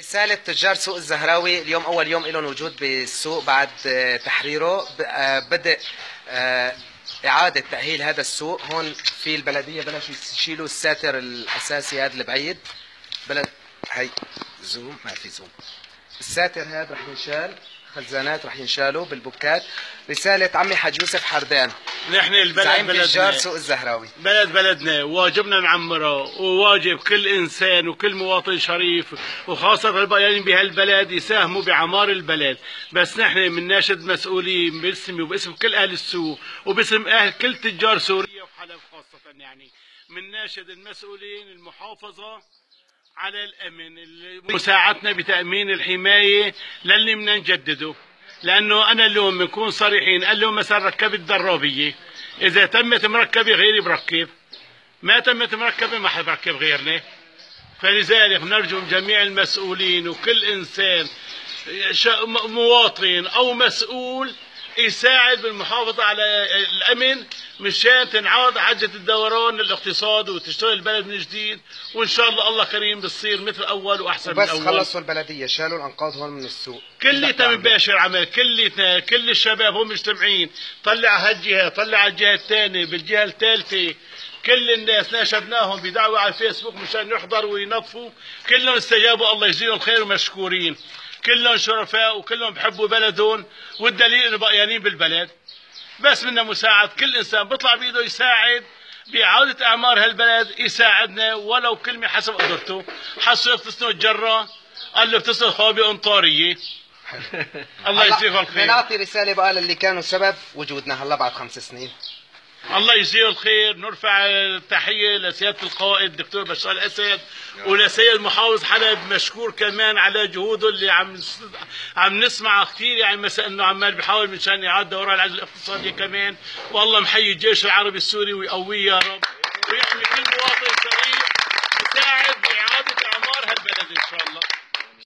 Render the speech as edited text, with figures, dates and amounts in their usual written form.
رسالة تجار سوق الزهراوي اليوم أول يوم لهم وجود بالسوق بعد تحريره. بدء إعادة تأهيل هذا السوق. هون في البلدية بلشوا يشيلوا الساتر الأساسي هذا البعيد. هي زوم، ما في زوم. الساتر هذا رح ينشال، خزانات رح ينشالوا بالبوكات. رسالة عمي حاج يوسف حردان، نحن البلد زعيم بلدنا، تجار سوق الزهراوي. بلدنا واجبنا نعمره، وواجب كل انسان وكل مواطن شريف وخاصه البقيين بهالبلد يساهموا بعمار البلد. بس نحن بنناشد مسؤولين باسمي وباسم كل اهل السوق وباسم اهل كل تجار سوريا وحلب خاصه، يعني بنناشد المسؤولين المحافظه على الامن مساعدتنا بتامين الحمايه للي بدنا نجدده. لانه انا اليوم بنكون صريحين، قال له مثلا ركبت درابيه، اذا تمت مركبه غيري بركب، ما تمت مركبه ما حد بركب غيرنا. فلذلك نرجو من جميع المسؤولين وكل انسان مواطن او مسؤول يساعد بالمحافظه على الامن مشان تنعاد عجله الدوران للاقتصاد وتشتغل البلد من جديد، وان شاء الله كريم بتصير مثل اول واحسن من اول. بس خلصوا البلديه، شالوا الانقاض هون من السوق كليتنا بنباشر عمل، كليتنا كل الشباب هم مجتمعين، طلع هالجهه، طلع على الجهه الثانيه، بالجهه الثالثه، كل الناس ناشدناهم بدعوه على الفيسبوك مشان يحضروا وينظفوا، كلهم استجابوا الله يجزيهم خير ومشكورين، كلهم شرفاء وكلهم بحبوا بلدهم، والدليل انه بقيانين بالبلد. بس بدنا مساعد، كل انسان بيطلع بايده يساعد باعاده اعمار هالبلد يساعدنا ولو كلمه حسب قدرته. حسوا يغتسلوا الجره، قال له اغتسل خوابي انطاريه. الله يجزيهم الخير. بنعطي رساله بقى للي كانوا سبب وجودنا هلا بعد 5 سنين. الله يجزيه الخير. نرفع التحيه لسياده القائد الدكتور بشار الاسد ولسيد محافظ حلب، مشكور كمان على جهوده اللي عم نسمع كثير، يعني مثلا انه عمال بيحاول مشان يعاد دوران العجله الاقتصاديه كمان. والله محيي الجيش العربي السوري ويقويه يا رب.